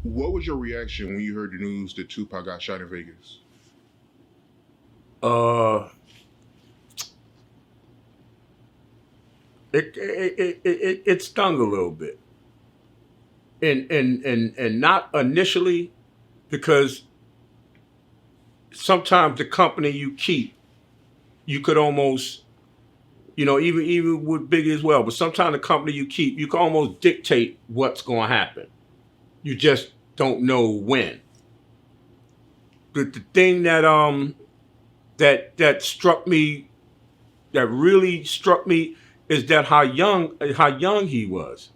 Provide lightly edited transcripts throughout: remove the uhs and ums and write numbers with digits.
What was your reaction when you heard the news that Tupac got shot in Vegas? Uh, it stung a little bit, and not initially because sometimes the company you keep, you could almost, even with Biggie as well. But sometimes the company you keep, you can almost dictate what's going to happen. You just don't know when. The thing that struck me, that really struck me, is that how young he was.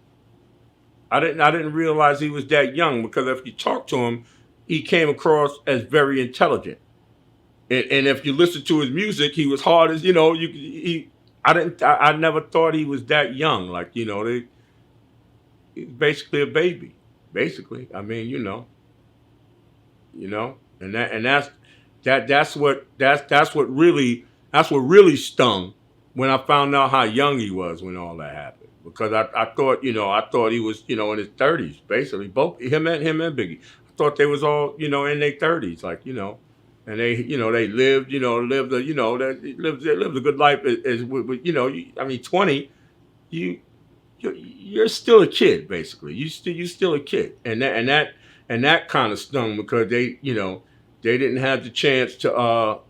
I didn't realize he was that young, because if you talk to him, he came across as very intelligent. And if you listen to his music, he was hard as, I never thought he was that young. Like, he's basically a baby. Basically, I mean, and that's what really stung when I found out how young he was when all that happened. Because I thought he was, in his 30s, basically. Both him and Biggie. I thought they was all, in their 30s, like, and they lived a good life I mean, 20, you you're still a kid, basically. You still a kid, and that kind of stung, because they didn't have the chance to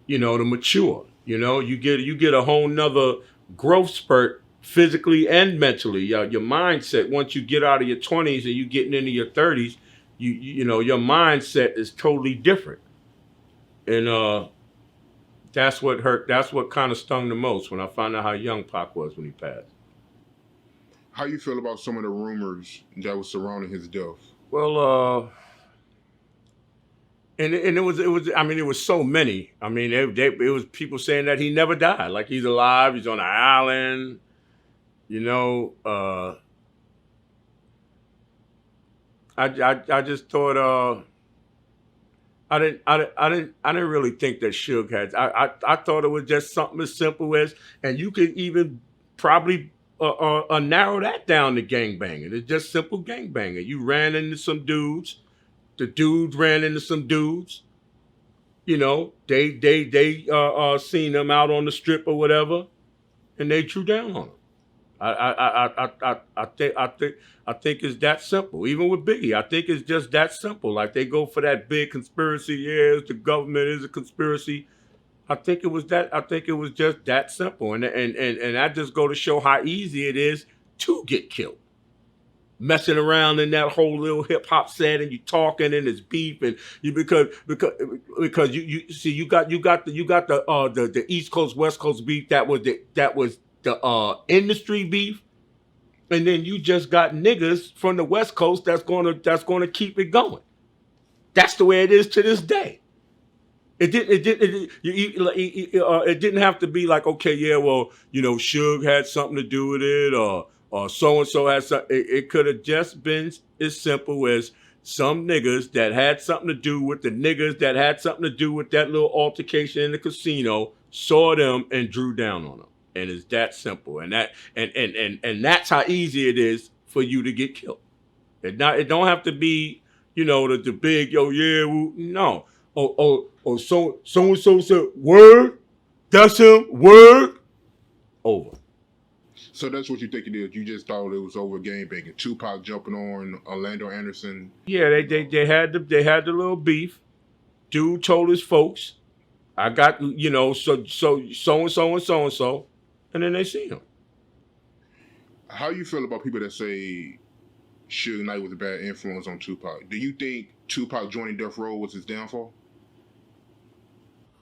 mature. You get a whole nother growth spurt, physically and mentally. Your mindset, once you get out of your 20s and you getting into your 30s, your mindset is totally different. And that's what hurt. That's what kind of stung the most, when I found out how young Pac was when he passed. How you feel about some of the rumors that was surrounding his death? Well, and it was. I mean, it was so many. I mean, it was people saying that he never died, like he's alive, he's on an island. You know, I just thought, I didn't really think that Suge had. I thought it was just something as simple as, and you could even probably narrow that down to gangbanging. It's just simple gangbanging. You ran into some dudes. The dudes ran into some dudes. They seen them out on the strip or whatever, and they drew down on them. I think it's that simple. Even with Biggie, I think it's just that simple. Like, they go for that big conspiracy. Yeah, the government is a conspiracy. I think it was just that simple, and that just go to show how easy it is to get killed. Messing around in that whole little hip hop set, and you talking, and it's beef, and you because you see, you got the East Coast West Coast beef, that was the industry beef, and then you just got niggas from the West Coast that's gonna keep it going. That's the way it is to this day. It didn't have to be like, okay, yeah, well, Suge had something to do with it, or so and so had something. It could have just been as simple as some niggas that had something to do with the niggas that had something to do with that little altercation in the casino, saw them and drew down on them. And it's that simple. And that's how easy it is for you to get killed. It don't have to be, the big, yo, yeah, well, no. So and so said word. That's him. Word. Over. So that's what you think it is. You just thought it was over gangbanging. Tupac jumping on Orlando Anderson. Yeah, they had the little beef. Dude told his folks, I got, so and so and so and so, and then they see him. How you feel about people that say Suge Knight was a bad influence on Tupac? Do you think Tupac joining Death Row was his downfall?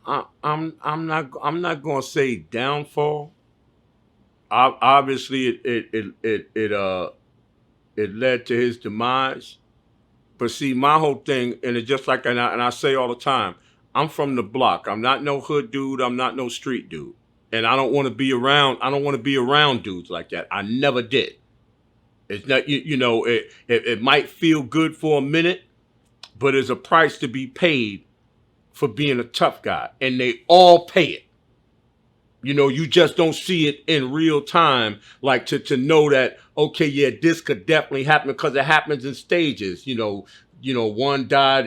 I'm not gonna say downfall. Obviously, it led to his demise. But see, my whole thing, and it's just like, and I say all the time, I'm from the block. I'm not no hood dude. I'm not no street dude. And I don't want to be around. I don't want to be around dudes like that. I never did. It's not, it might feel good for a minute, but there's a price to be paid for being a tough guy, and they all pay it. You know, you just don't see it in real time, like to know that, okay, yeah, this could definitely happen because it happens in stages. One died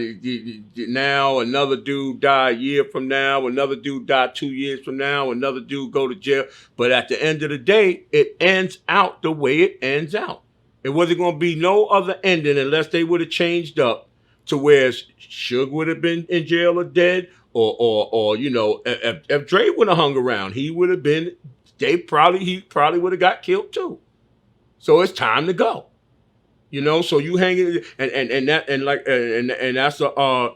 now, another dude died a year from now, another dude died 2 years from now, another dude go to jail. But at the end of the day, it ends out the way it ends out. It wasn't going to be no other ending unless they would have changed up to where Suge would have been in jail or dead, or if Dre would have hung around, he would have been. He probably would have got killed too. So it's time to go. So you hang it, and that's a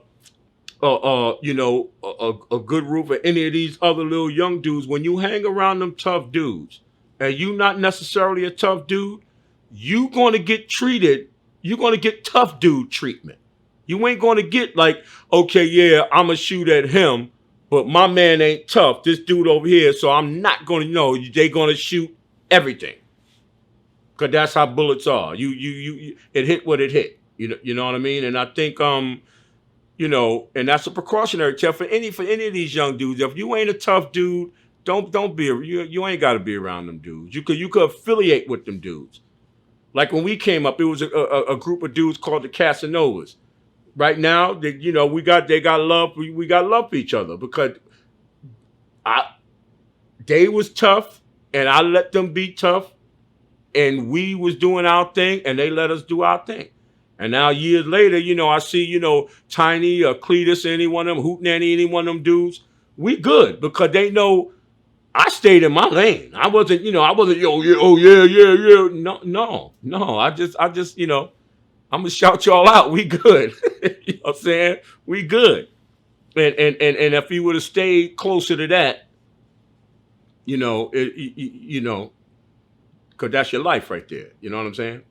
good rule for any of these other little young dudes. When you hang around them tough dudes, and you not necessarily a tough dude, you gonna get treated. You're gonna get tough dude treatment. You ain't gonna get like, okay, yeah, I'ma shoot at him, but my man ain't tough. This dude over here, so I'm not gonna know. They gonna shoot everything, cause that's how bullets are. It hit what it hit. You know what I mean? And I think and that's a precautionary tale for any of these young dudes. If you ain't a tough dude, don't be you ain't got to be around them dudes. You could affiliate with them dudes. Like when we came up, it was a group of dudes called the Casanovas. Right now, they got love. We got love for each other because they was tough, and I let them be tough, and we was doing our thing, and they let us do our thing. And now years later, I see Tiny or Cletus, any one of them, Hootenanny, any one of them dudes. We good because they know I stayed in my lane. I wasn't, yo, yeah, oh yeah, yeah, yeah. No. I just, I'm gonna shout y'all out. We good. You know what I'm saying? We good. And if he would have stayed closer to that, because that's your life right there. You know what I'm saying?